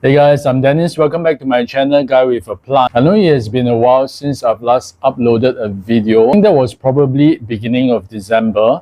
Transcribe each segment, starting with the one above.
Hey guys, I'm Dennis. Welcome back to my channel, Guy with a Plant. I know it has been a while since I've last uploaded a video. I think that was probably beginning of December,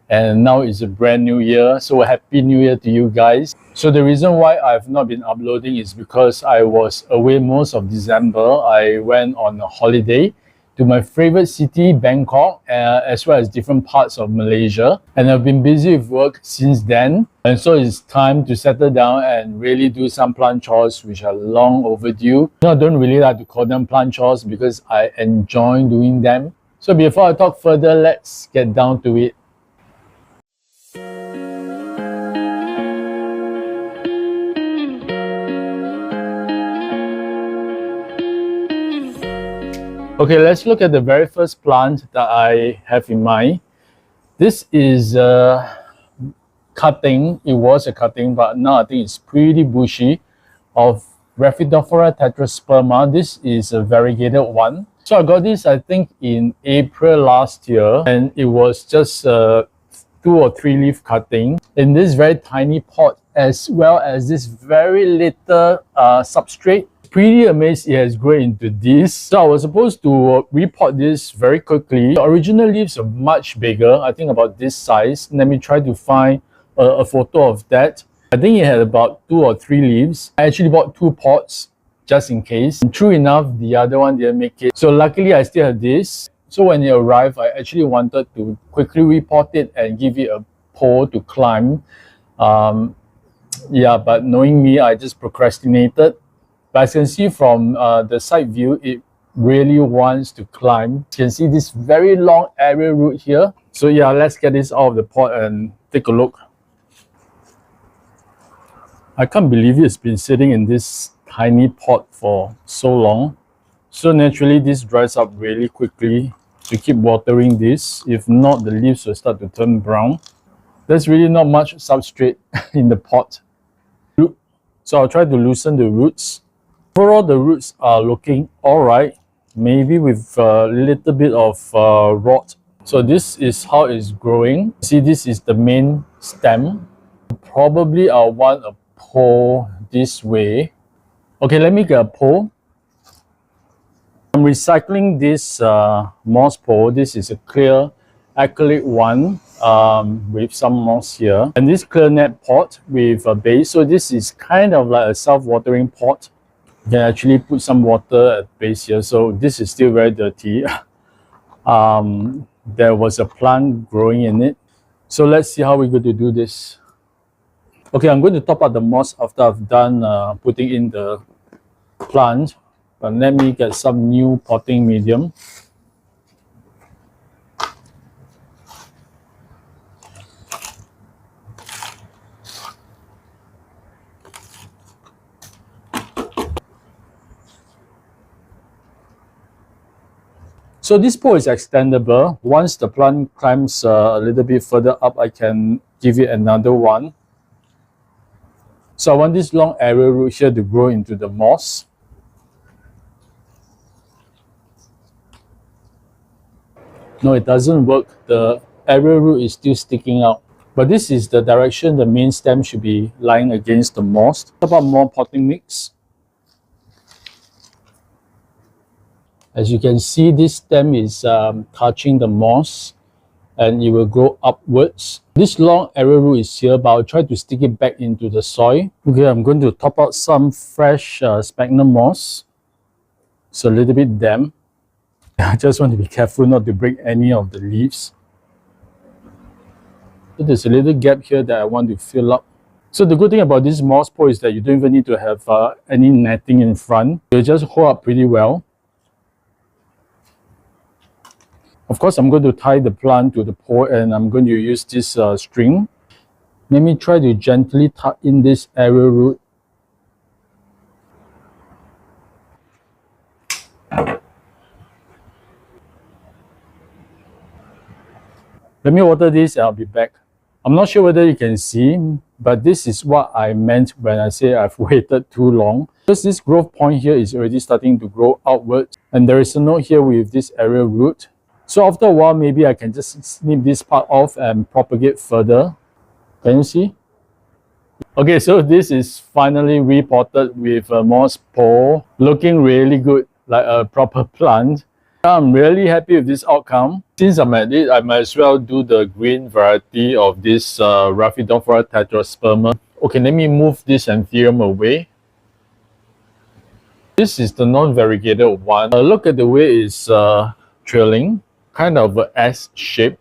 and now it's a brand new year. So happy new year to you guys. So the reason why I've not been uploading is because I was away most of December. I went on a holiday to my favorite city, Bangkok, as well as different parts of Malaysia. And I've been busy with work since then. And so it's time to settle down and really do some plant chores, which are long overdue. I don't really like to call them plant chores because I enjoy doing them. So before I talk further, let's get down to it. Okay, let's look at the very first plant that I have in mind. This is a cutting. It was a cutting, but now I think it's pretty bushy, of Rhaphidophora tetrasperma. This is a variegated one. So I got this, I think, in April last year, and it was just a 2 or 3 leaf cutting in this very tiny pot, as well as this very little substrate. Pretty amazed it has grown into this. So I was supposed to repot this very quickly. The original leaves are much bigger, I think about this size. Let me try to find a photo of that. I think it had about 2 or 3 leaves. I actually bought 2 pots just in case. And true enough, the other one didn't make it. So luckily I still have this. So when it arrived, I actually wanted to quickly repot it and give it a pole to climb. Yeah, but knowing me, I just procrastinated. But as you can see from the side view, it really wants to climb. You can see this very long area root here. So yeah, let's get this out of the pot and take a look. I can't believe it's been sitting in this tiny pot for so long. So naturally, this dries up really quickly. To keep watering this. If not, the leaves will start to turn brown. There's really not much substrate in the pot. So I'll try to loosen the roots. Overall, the roots are looking alright, maybe with a little bit of rot. So this is how it's growing. See, this is the main stem. Probably I'll want a pole this way. Okay, let me get a pole. I'm recycling this moss pole. This is a clear acrylic one with some moss here. And this clear net pot with a base. So this is kind of like a self-watering pot. You can actually put some water at the base here. So this is still very dirty. There was a plant growing in it. So let's see how we're going to do this. Okay, I'm going to top up the moss after I've done putting in the plant. But let me get some new potting medium. So this pole is extendable. Once the plant climbs a little bit further up, I can give it another one. So I want this long area root here to grow into the moss. No, it doesn't work. The area root is still sticking out. But this is the direction the main stem should be lying against the moss. How about more potting mix? As you can see, this stem is touching the moss and it will grow upwards. This long area root is here, but I'll try to stick it back into the soil. Okay, I'm going to top out some fresh sphagnum moss. It's a little bit damp. I just want to be careful not to break any of the leaves. So there's a little gap here that I want to fill up. So the good thing about this moss pole is that you don't even need to have any netting in front. It'll just hold up pretty well. Of course, I'm going to tie the plant to the pole and I'm going to use this string. Let me try to gently tuck in this area root. Let me water this and I'll be back. I'm not sure whether you can see, but this is what I meant when I say I've waited too long. Because this growth point here is already starting to grow outwards, and there is a note here with this area root. So after a while, maybe I can just snip this part off and propagate further. Can you see? Okay, so this is finally repotted with a moss pole, looking really good, like a proper plant. I'm really happy with this outcome. Since I'm at it, I might as well do the green variety of this Rhaphidophora tetrasperma. Okay, let me move this anthurium away. This is the non-variegated one. Look at the way it's trailing, kind of an S shape,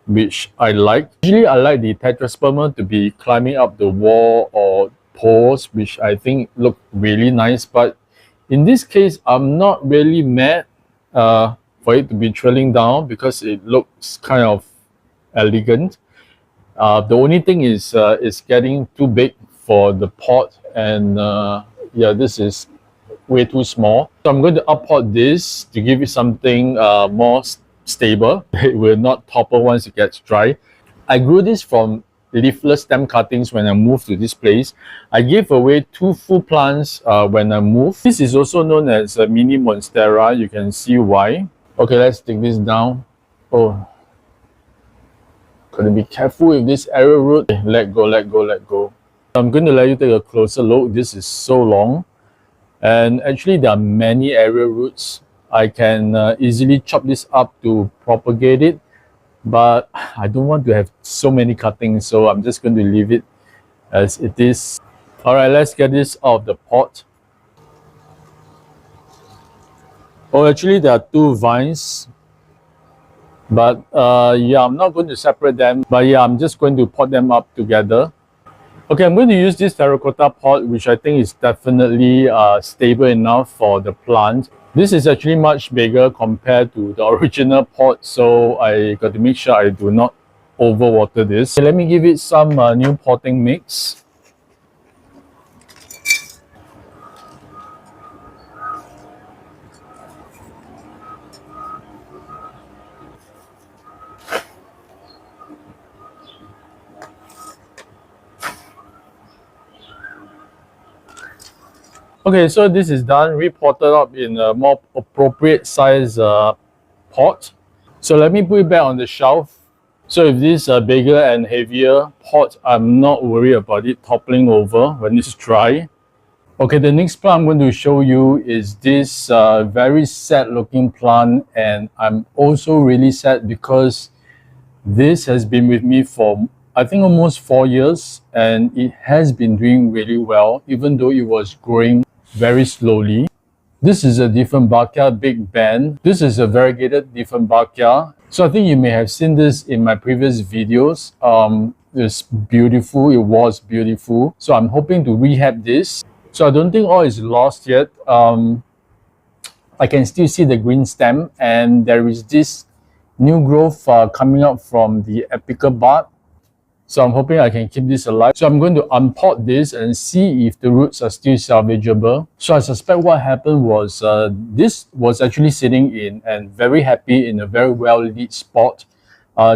which I like. Usually I like the tetrasperma to be climbing up the wall or poles, which I think look really nice. But in this case, I'm not really mad for it to be trailing down because it looks kind of elegant. The only thing is it's getting too big for the pot, and yeah, this is way too small. So I'm going to uppot this to give it something more stable. It will not topple once it gets dry. I grew this from leafless stem cuttings when I moved to this place. I gave away 2 full plants when I moved. This is also known as a mini monstera. You can see why. Okay, let's take this down. Oh, gotta be careful with this arrowroot. Let go, let go, let go. I'm going to let you take a closer look. This is so long. And actually, there are many area roots. I can easily chop this up to propagate it, but I don't want to have so many cuttings, so I'm just going to leave it as it is. All right, let's get this out of the pot. Oh, actually, there are 2 vines, but yeah, I'm not going to separate them. But yeah, I'm just going to pot them up together. Okay, I'm going to use this terracotta pot, which I think is definitely stable enough for the plant. This is actually much bigger compared to the original pot, so I got to make sure I do not overwater this. Okay, let me give it some new potting mix. Okay, so this is done, repotted up in a more appropriate size pot. So let me put it back on the shelf. So if this is a bigger and heavier pot, I'm not worried about it toppling over when it's dry. Okay, the next plant I'm going to show you is this very sad looking plant, and I'm also really sad because this has been with me for I think almost 4 years, and it has been doing really well even though it was growing very slowly. This is a Dieffenbachia Big Ben. This is a variegated Dieffenbachia. So I think you may have seen this in my previous videos. It's beautiful. It was beautiful. So I'm hoping to rehab this. So I don't think all is lost yet. I can still see the green stem, and there is this new growth coming up from the apical bud. So I'm hoping I can keep this alive. So I'm going to unpot this and see if the roots are still salvageable. So I suspect what happened was this was actually sitting in and very happy in a very well lit spot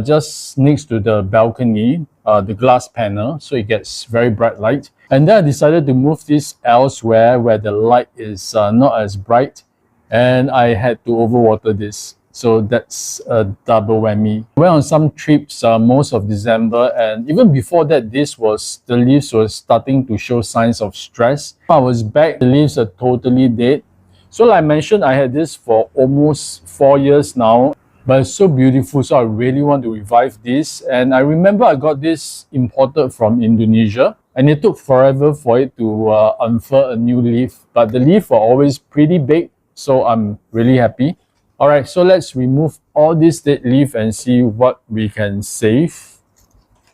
just next to the balcony, the glass panel, so it gets very bright light. And then I decided to move this elsewhere where the light is not as bright, and I had to overwater this. So that's a double whammy. I went on some trips most of December, and even before that, the leaves were starting to show signs of stress. I was back, the leaves are totally dead. So like I mentioned, I had this for almost 4 years now, but it's so beautiful, so I really want to revive this. And I remember I got this imported from Indonesia, and it took forever for it to unfurl a new leaf, but the leaves were always pretty big, so I'm really happy. All right, so let's remove all this dead leaf and see what we can save.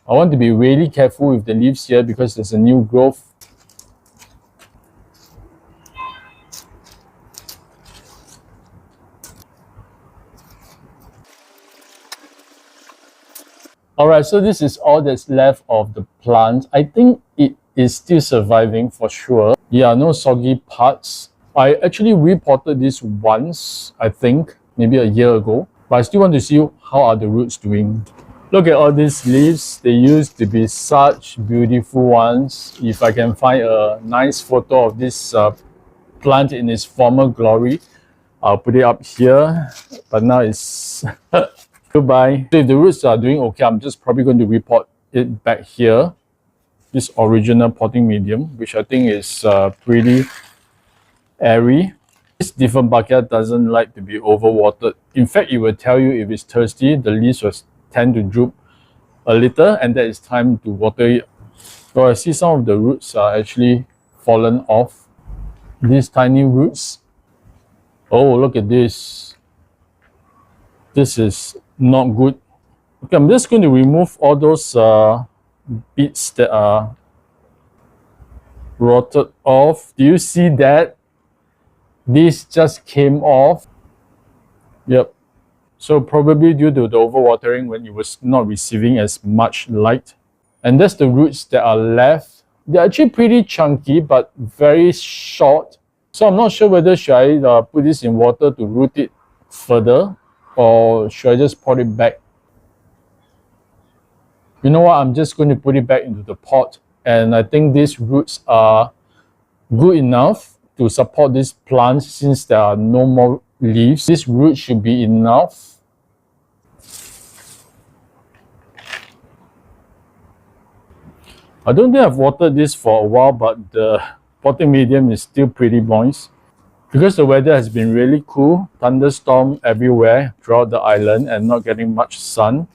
I want to be really careful with the leaves here because there's a new growth. All right, so this is all that's left of the plant. I think it is still surviving for sure. Yeah, no soggy parts. I actually repotted this once, I think, maybe a year ago. But I still want to see how are the roots doing. Look at all these leaves. They used to be such beautiful ones. If I can find a nice photo of this plant in its former glory, I'll put it up here. But now it's goodbye. So if the roots are doing okay, I'm just probably going to repot it back here. this original potting medium, which I think is pretty airy. This different bucket doesn't like to be overwatered. In fact, it will tell you if it's thirsty, the leaves will tend to droop a little, and that is time to water it. So I see some of the roots are actually fallen off. These tiny roots. Oh, look at this. This is not good. Okay, I'm just going to remove all those bits that are rotted off. Do you see that? This just came off. Yep. So probably due to the overwatering when it was not receiving as much light. And that's the roots that are left. They're actually pretty chunky but very short. So I'm not sure whether should I put this in water to root it further, or should I just pot it back? You know what, I'm just going to put it back into the pot, and I think these roots are good enough to support this plant since there are no more leaves. This root should be enough. I don't think I've watered this for a while, but the potting medium is still pretty moist. Because the weather has been really cool, thunderstorm everywhere throughout the island and not getting much sun.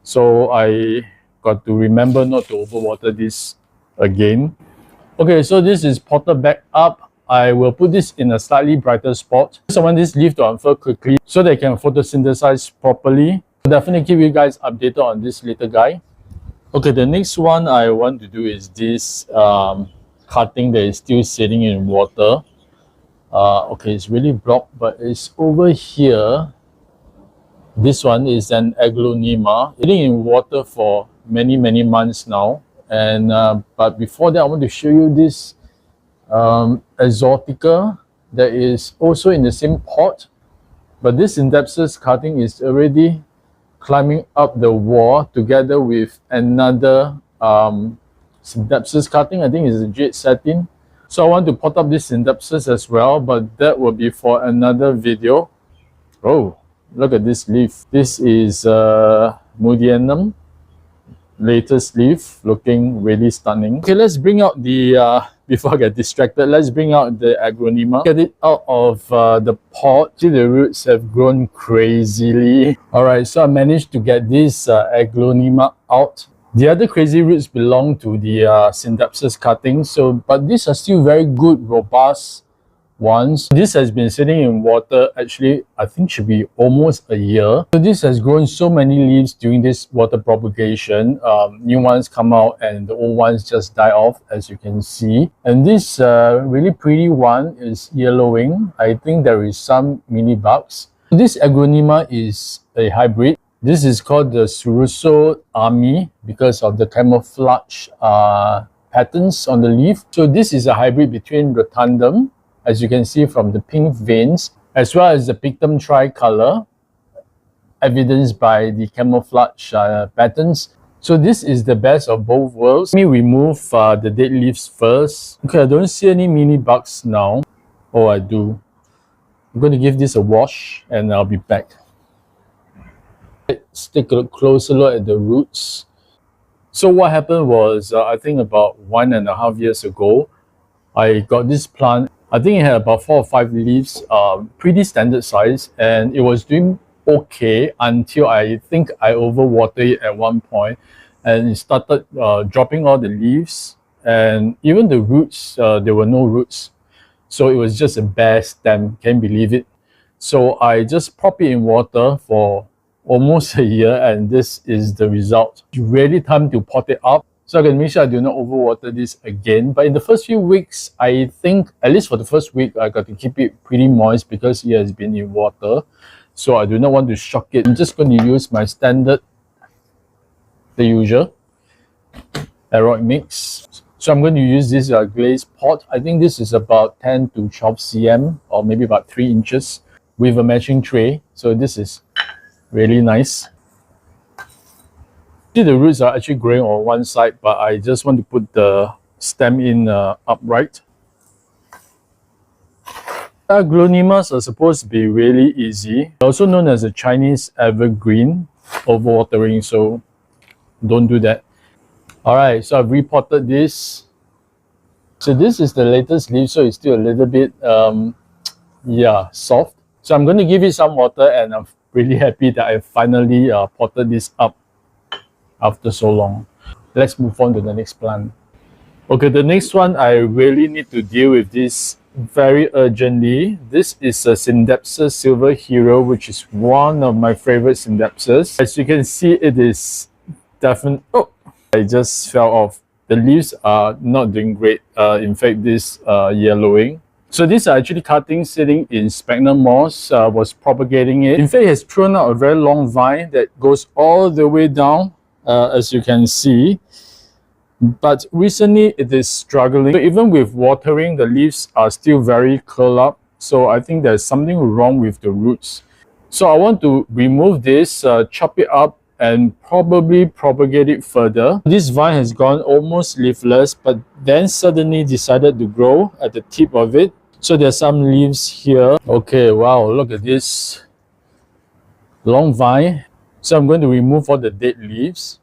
So I got to remember not to overwater this again. Okay, so this is potted back up. I will put this in a slightly brighter spot. I want this leaf to unfurl quickly so they can photosynthesize properly. I'll definitely keep you guys updated on this little guy. Okay, the next one I want to do is this cutting that is still sitting in water. Okay, it's really blocked, but it's over here. This one is an aglaonema, sitting in water for many months now. And but before that, I want to show you this exotica that is also in the same pot, but this Syndapsus cutting is already climbing up the wall together with another Syndapsus cutting. I think it's a jade satin. So I want to pot up this Syndapsus as well, but that will be for another video. Oh, look at this leaf. This is Mudianum, latest leaf, looking really stunning. Okay, let's bring out the before I get distracted, let's bring out the aglaonema. Get it out of the pot. See, the roots have grown crazily. All right, so I managed to get this aglaonema out. The other crazy roots belong to the Syndapsus cutting. So, but these are still very good, robust ones. This has been sitting in water, actually, I think should be almost a year. So this has grown so many leaves during this water propagation. New ones come out and the old ones just die off, as you can see. And this really pretty one is yellowing. I think there is some mini bugs. This aglaonema is a hybrid. This is called the Suruso Army because of the camouflage patterns on the leaf. So this is a hybrid between rotundum, as you can see from the pink veins, as well as the pictum tricolor, evidenced by the camouflage patterns. So this is the best of both worlds. Let me remove the dead leaves first. Okay, I don't see any mini bugs now. Oh, I do. I'm going to give this a wash and I'll be back. Let's take a closer look at the roots. So what happened was, I think about 1.5 years ago, I got this plant. I think it had about 4 or 5 leaves, pretty standard size, and it was doing okay until I think I overwatered it at one point, and it started dropping all the leaves, and even the roots, there were no roots. So it was just a bare stem, can't believe it. So I just pop it in water for almost a year, and this is the result. It's really time to pot it up. So I can make sure I do not overwater this again. But in the first few weeks, I think, at least for the first week, I got to keep it pretty moist because it has been in water. So I do not want to shock it. I'm just going to use my standard, the usual, aerobic mix. So I'm going to use this glazed pot. I think this is about 10 to 12 cm, or maybe about 3 inches, with a matching tray. So this is really nice. See, the roots are actually growing on one side, but I just want to put the stem in upright. Aglaonemas are supposed to be really easy. Also known as a Chinese evergreen, overwatering, so don't do that. Alright, so I've repotted this. So this is the latest leaf, so it's still a little bit soft. So I'm going to give it some water, and I'm really happy that I finally potted this up after so long. Let's move on to the next plant. Okay, the next one, I really need to deal with this very urgently. This is a Scindapsus Silver Hero, which is one of my favorite Scindapsus. As you can see, it is definitely... Oh, I just fell off. The leaves are not doing great. In fact, this yellowing. So these are actually cuttings sitting in sphagnum moss, was propagating it. In fact, it has thrown out a very long vine that goes all the way down, as you can see. But recently it is struggling. So even with watering, the leaves are still very curled up. So I think there's something wrong with the roots. So I want to remove this, chop it up, and probably propagate it further. This vine has gone almost leafless, but then suddenly decided to grow at the tip of it. So there's some leaves here. Okay, wow, look at this long vine. So I'm going to remove all the dead leaves.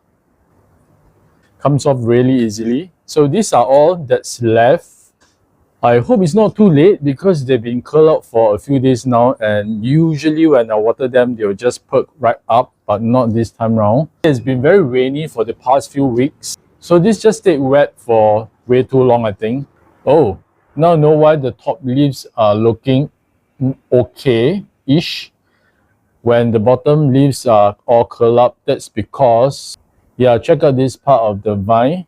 Comes off really easily. So these are all that's left. I hope it's not too late because they've been curled out for a few days now, and usually when I water them, they'll just perk right up, but not this time around. It's been very rainy for the past few weeks, so this just stayed wet for way too long, I think. Oh, now I know why the top leaves are looking okay-ish when the bottom leaves are all curled up. That's because, yeah, check out this part of the vine.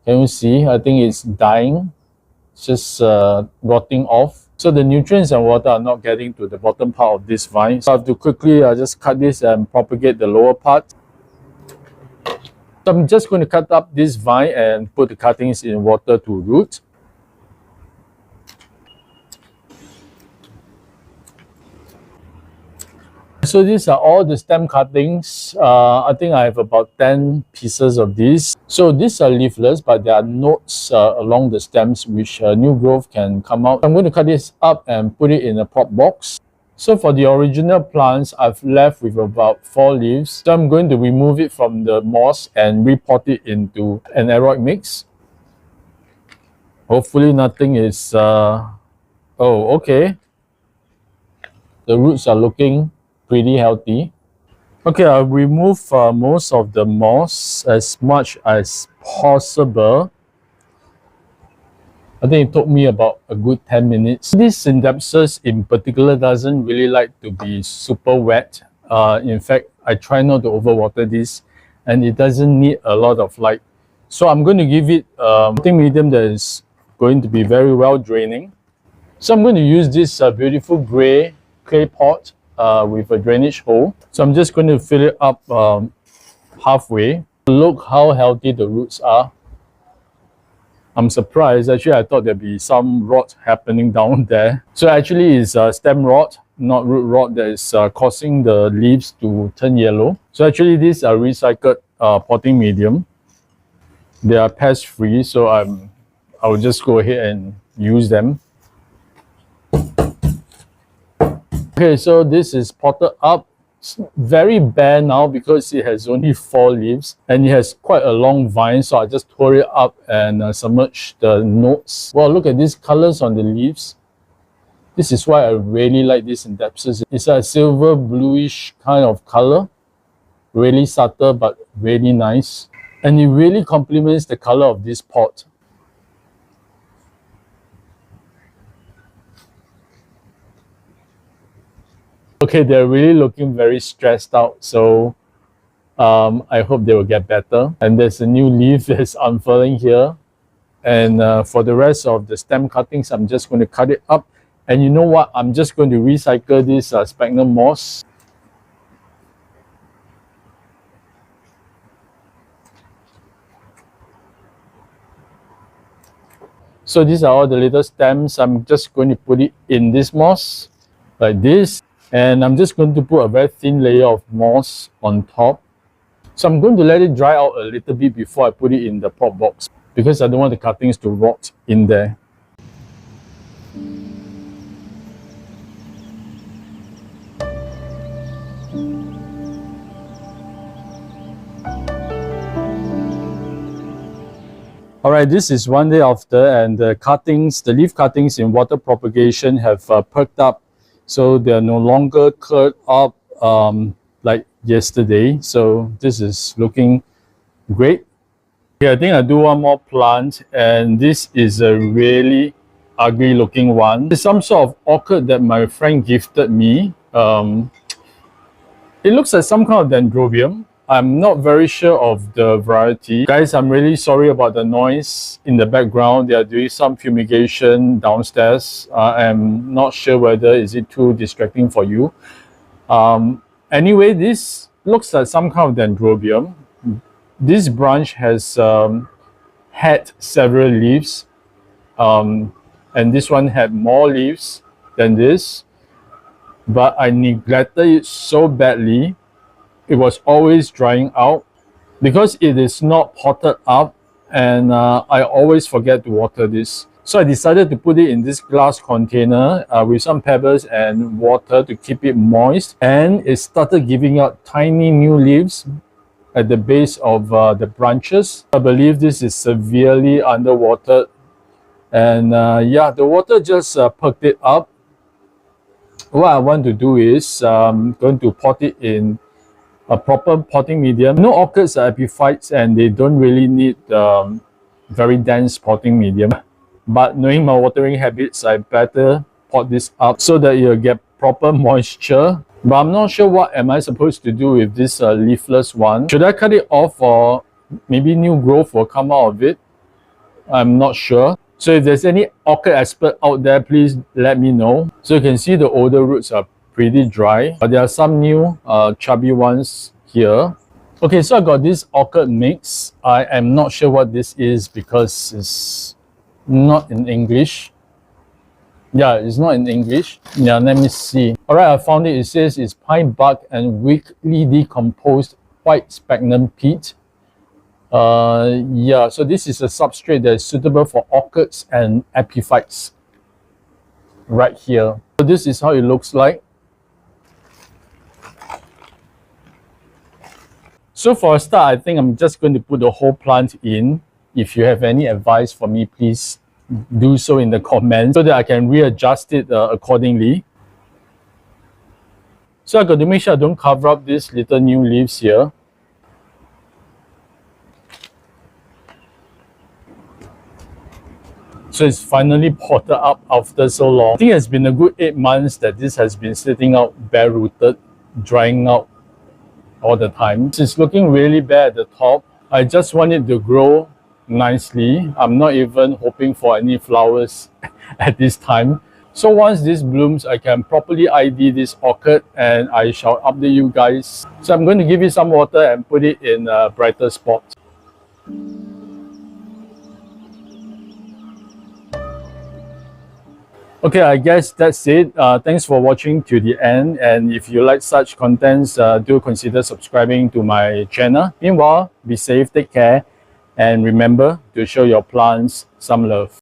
Can you see? I think it's dying. It's just rotting off. So the nutrients and water are not getting to the bottom part of this vine. So I have to quickly just cut this and propagate the lower part. So I'm just going to cut up this vine and put the cuttings in water to root. So these are all the stem cuttings. I think I have about 10 pieces of these. So these are leafless, but there are nodes along the stems which new growth can come out. I'm going to cut this up and put it in a prop box. So for the original plants, I've left with about 4 leaves. So I'm going to remove it from the moss and repot it into an aerobic mix. Hopefully nothing is... Oh, okay. The roots are looking pretty healthy. Okay, I'll remove most of the moss as much as possible. I think it took me about a good 10 minutes. This Scindapsus in particular doesn't really like to be super wet. In fact, I try not to overwater this, and it doesn't need a lot of light. So I'm going to give it potting medium that is going to be very well draining. So I'm going to use this beautiful gray clay pot with a drainage hole. So I'm just going to fill it up halfway. Look how healthy the roots are. I'm surprised. Actually, I thought there'd be some rot happening down there. So actually it's stem rot, not root rot, that is causing the leaves to turn yellow. So actually these are recycled potting medium. They are pest free, so I'll just go ahead and use them. Okay, so this is potted up. It's very bare now because it has only 4 leaves and it has quite a long vine, so I just tore it up and submerged the nodes. Well, look at these colors on the leaves. This is why I really like this Scindapsus. It's a silver bluish kind of color, really subtle but really nice, and it really complements the color of this pot. Okay, they're really looking very stressed out, so I hope they will get better. And there's a new leaf that's unfurling here. And for the rest of the stem cuttings, I'm just going to cut it up. And you know what? I'm just going to recycle this sphagnum moss. So these are all the little stems. I'm just going to put it in this moss, like this. And I'm just going to put a very thin layer of moss on top. So I'm going to let it dry out a little bit before I put it in the prop box, because I don't want the cuttings to rot in there. All right, this is one day after, and the cuttings, the leaf cuttings in water propagation have perked up, so they are no longer curled up like yesterday. So this is looking great. Okay, I think I'll do one more plant, and this is a really ugly looking one. It's some sort of orchid that my friend gifted me. It looks like some kind of dendrobium. I'm not very sure of the variety. Guys, I'm really sorry about the noise in the background. They are doing some fumigation downstairs. I'm not sure whether is it too distracting for you. Anyway, this looks like some kind of dendrobium. This branch has had several leaves, and this one had more leaves than this, but I neglected it so badly. It was always drying out because it is not potted up, and I always forget to water this. So I decided to put it in this glass container with some pebbles and water to keep it moist, and it started giving out tiny new leaves at the base of the branches. I believe this is severely underwatered, and yeah, the water just perked it up. What I want to do is going to pot it in a proper potting medium. No, orchids are epiphytes and they don't really need very dense potting medium. But knowing my watering habits, I better pot this up so that you'll get proper moisture. But I'm not sure what am I supposed to do with this leafless one. Should I cut it off, or maybe new growth will come out of it? I'm not sure. So if there's any orchid expert out there, please let me know. So you can see the older roots are pretty dry, but there are some new chubby ones here. Okay, so I got this orchid mix. I am not sure what this is because it's not in English. Yeah, it's not in English. Yeah, let me see. All right, I found it. It says it's pine bark and weakly decomposed white sphagnum peat. Yeah, so this is a substrate that is suitable for orchids and epiphytes right here. So this is how it looks like. So for a start, I think I'm just going to put the whole plant in. If you have any advice for me, please do so in the comments so that I can readjust it accordingly. So I got to make sure I don't cover up these little new leaves here. So it's finally potted up after so long. I think it's been a good 8 months that this has been sitting out bare rooted, drying out all the time. It's looking really bare at the top. I just want it to grow nicely. I'm not even hoping for any flowers at this time. So once this blooms, I can properly ID this orchid and I shall update you guys. So I'm going to give it some water and put it in a brighter spot. Okay, I guess that's it. Thanks for watching to the end, and if you like such contents, do consider subscribing to my channel. Meanwhile, be safe, take care, and remember to show your plants some love.